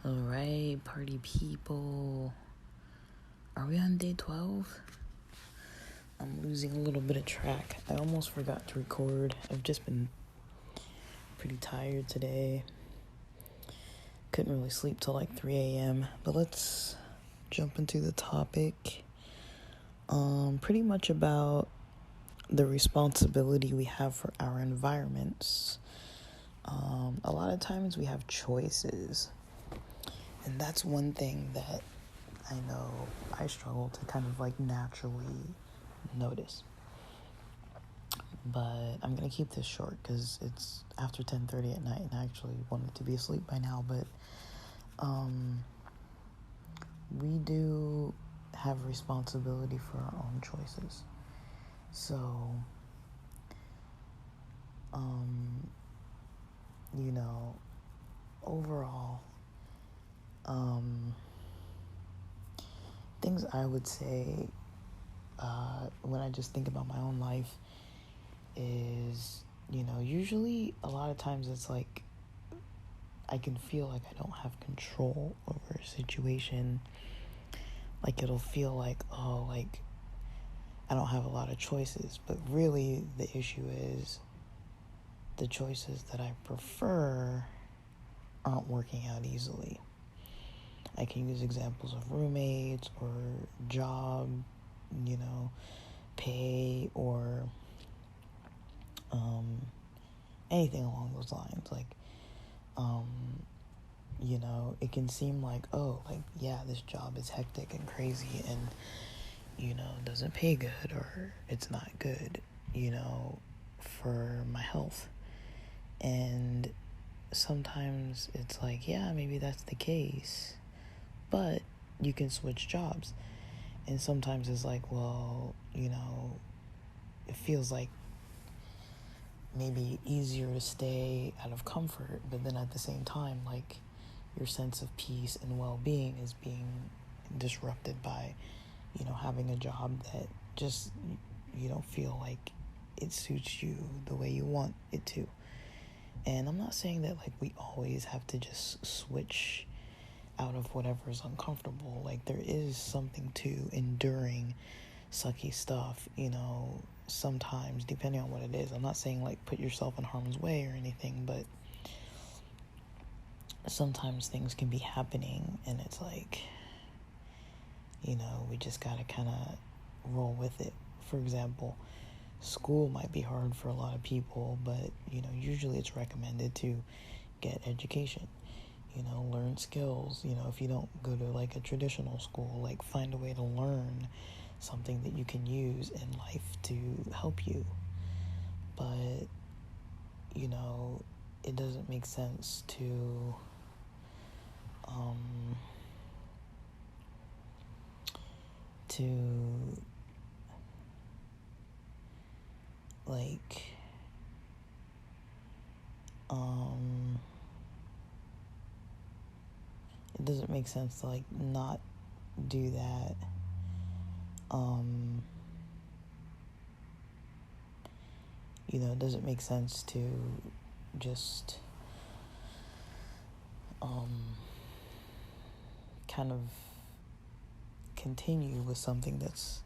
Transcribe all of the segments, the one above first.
Alright, party people. Are we on day 12? I'm losing a little bit of track. I almost forgot to record. I've just been pretty tired today. Couldn't really sleep till like 3 a.m. But let's jump into the topic. Pretty much about the responsibility we have for our environments. A lot of times we have choices. And that's one thing that I know I struggle to kind of like naturally notice. But I'm going to keep this short because it's after 10:30 at night and I actually wanted to be asleep by now. But we do have responsibility for our own choices. So, overall, things I would say when I just think about my own life is, usually a lot of times it's like I can feel like I don't have control over a situation. Like it'll feel like, I don't have a lot of choices. But really the issue is the choices that I prefer aren't working out easily. I can use examples of roommates or job, pay or anything along those lines. Like, it can seem like, this job is hectic and crazy and, doesn't pay good or it's not good, for my health. And sometimes it's like, yeah, maybe that's the case, but you can switch jobs. And sometimes it's like, well, it feels like maybe easier to stay out of comfort, but then at the same time, like, your sense of peace and well-being is being disrupted by, having a job that just, you don't feel like it suits you the way you want it to. And I'm not saying that, like, we always have to just switch out of whatever is uncomfortable. Like, there is something to enduring sucky stuff, sometimes, depending on what it is. I'm not saying, like, put yourself in harm's way or anything, but sometimes things can be happening and it's like, we just gotta kind of roll with it. For example, school might be hard for a lot of people, but, usually it's recommended to get education, learn skills. If you don't go to, like, a traditional school, like, find a way to learn something that you can use in life to help you. But, it doesn't make sense to, it doesn't make sense to, like, not do that. It doesn't make sense to just kind of continue with something that's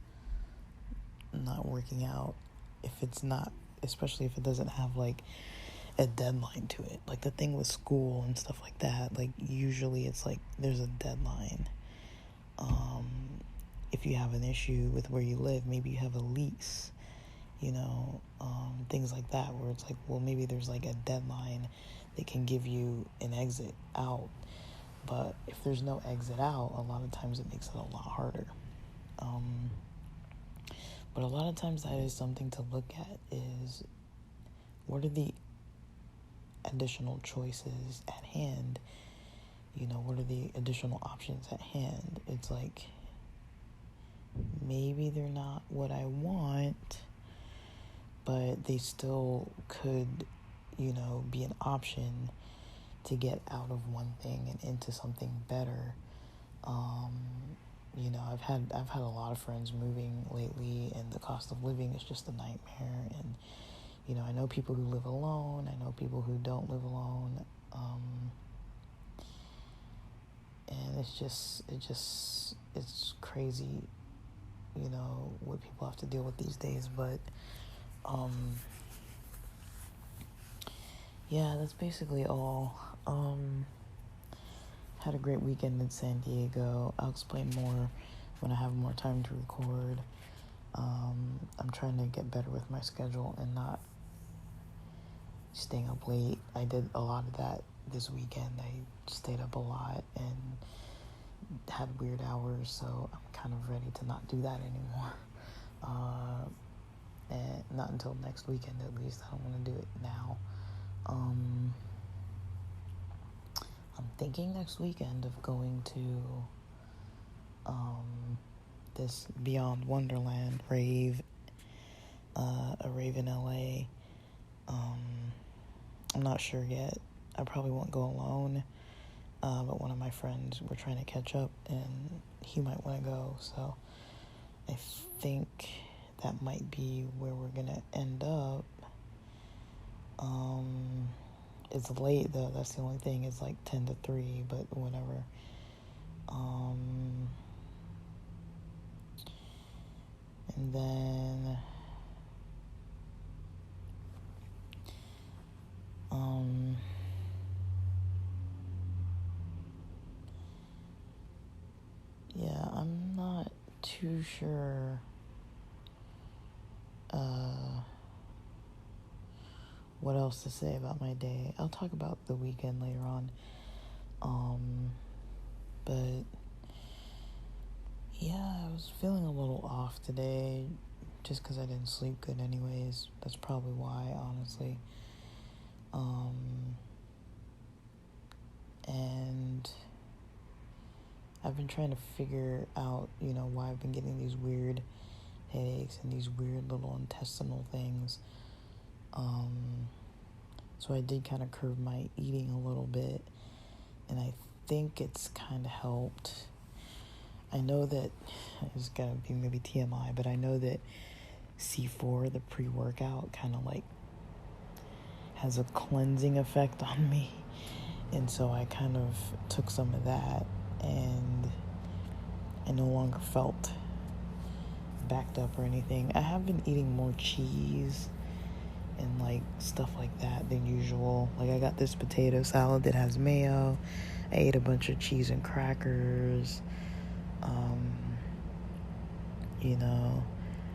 not working out if it's not, especially if it doesn't have, like, a deadline to it. Like, the thing with school and stuff like that, like, usually it's like there's a deadline. If you have an issue with where you live, maybe you have a lease, things like that, where it's like, well, maybe there's, like, a deadline that can give you an exit out. But if there's no exit out, a lot of times it makes it a lot harder. But a lot of times that is something to look at, is what are the additional choices at hand? What are the additional options at hand? It's like, maybe they're not what I want, but they still could, be an option to get out of one thing and into something better. I've had a lot of friends moving lately, and the cost of living is just a nightmare. And I know people who live alone. I know people who don't live alone. And it's crazy, what people have to deal with these days. But yeah, that's basically all. Had a great weekend in San Diego. I'll explain more when I have more time to record. I'm trying to get better with my schedule and not staying up late. I did a lot of that this weekend. I stayed up a lot and had weird hours, so I'm kind of ready to not do that anymore. And not until next weekend, at least. I don't want to do it now. I'm thinking next weekend of going to this Beyond Wonderland rave, a rave in LA. I'm not sure yet. I probably won't go alone, but one of my friends, we're trying to catch up, and he might want to go, so I think that might be where we're gonna end up. It's late though, that's the only thing. It's like 10 to 3, but whatever. And then yeah, I'm not too sure what else to say about my day. I'll talk about the weekend later on. But yeah, I was feeling a little off today just because I didn't sleep good anyways. That's probably why, honestly. And I've been trying to figure out, why I've been getting these weird headaches and these weird little intestinal things. So I did kind of curb my eating a little bit, and I think it's kind of helped. I know that it's gotta be maybe TMI, but I know that C4, the pre-workout, kind of like has a cleansing effect on me, and so I kind of took some of that, and I no longer felt backed up or anything. I have been eating more cheese and like stuff like that than usual. Like I got this potato salad that has mayo. I ate a bunch of cheese and crackers.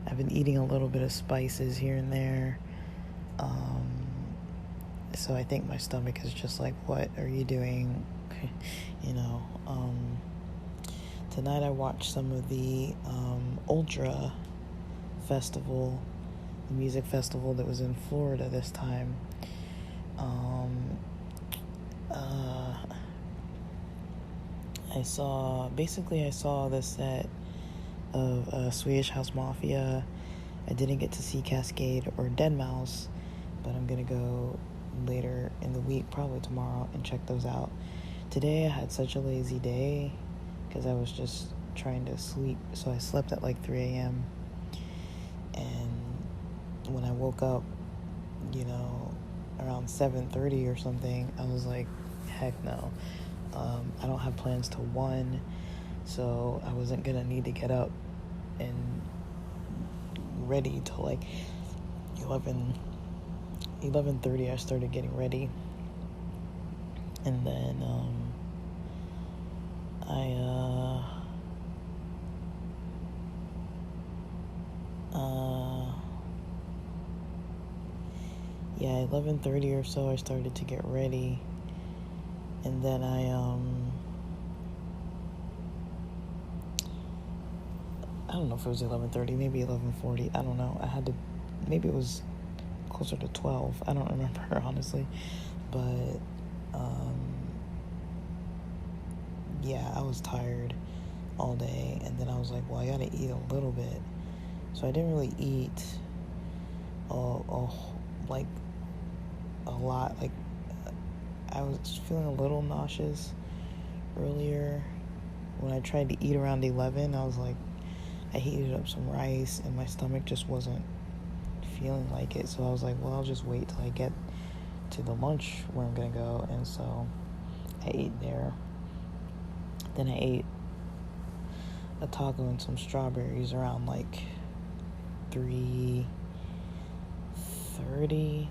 I've been eating a little bit of spices here and there. So I think my stomach is just like, what are you doing? Tonight I watched some of the Ultra Festival, the music festival that was in Florida this time. I saw the set of Swedish House Mafia. I didn't get to see Cascade or Deadmau5, but I'm gonna go later in the week, probably tomorrow, and check those out. Today I had such a lazy day because I was just trying to sleep, so I slept at like 3 a.m. and when I woke up, around 7:30 or something, I was like, heck no. I don't have plans till 1, so I wasn't gonna need to get up and ready till like 11:30. I started getting ready, and then yeah, 11:30 or so I started to get ready, and then I don't know if it was 11:30, maybe 11:40, I don't know. Maybe it was closer to 12, I don't remember honestly, but yeah, I was tired all day, and then I was like, well, I gotta eat a little bit, so I didn't really eat like a lot. Like, I was feeling a little nauseous earlier, when I tried to eat around 11, I was like, I heated up some rice and my stomach just wasn't feeling like it. So I was like, well, I'll just wait till I get to the lunch where I'm gonna go. And so I ate there. Then I ate a taco and some strawberries around like 3:30.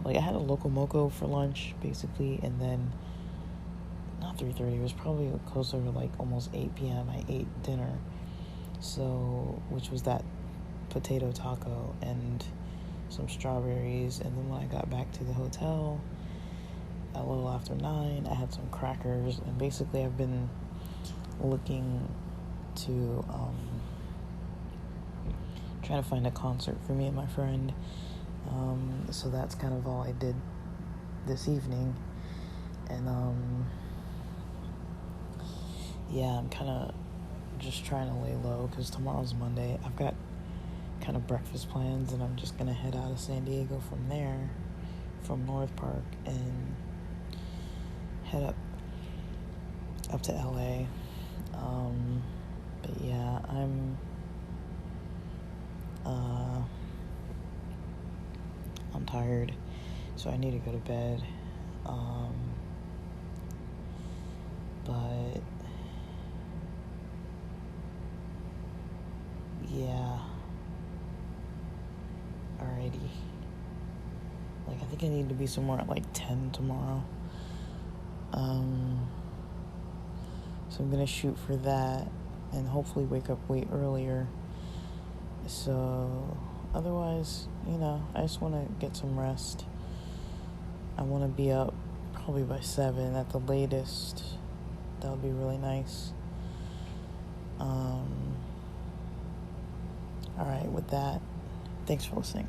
Like, I had a Loco Moco for lunch basically, and then not 3:30, it was probably closer to like almost 8 p.m. I ate dinner, so which was that potato taco and some strawberries. And then when I got back to the hotel a little after 9, I had some crackers. And basically I've been looking to try to find a concert for me and my friend, so that's kind of all I did this evening. And yeah, I'm kind of just trying to lay low because tomorrow's Monday. I've got kind of breakfast plans, and I'm just gonna head out of San Diego from there, from North Park, and head up to LA. But yeah, I'm tired, so I need to go to bed. But yeah, alrighty. Like, I think I need to be somewhere at like 10 tomorrow. So I'm gonna shoot for that and hopefully wake up way earlier. So otherwise, I just want to get some rest. I want to be up probably by 7 at the latest. That would be really nice. Alright, with that, thanks for listening.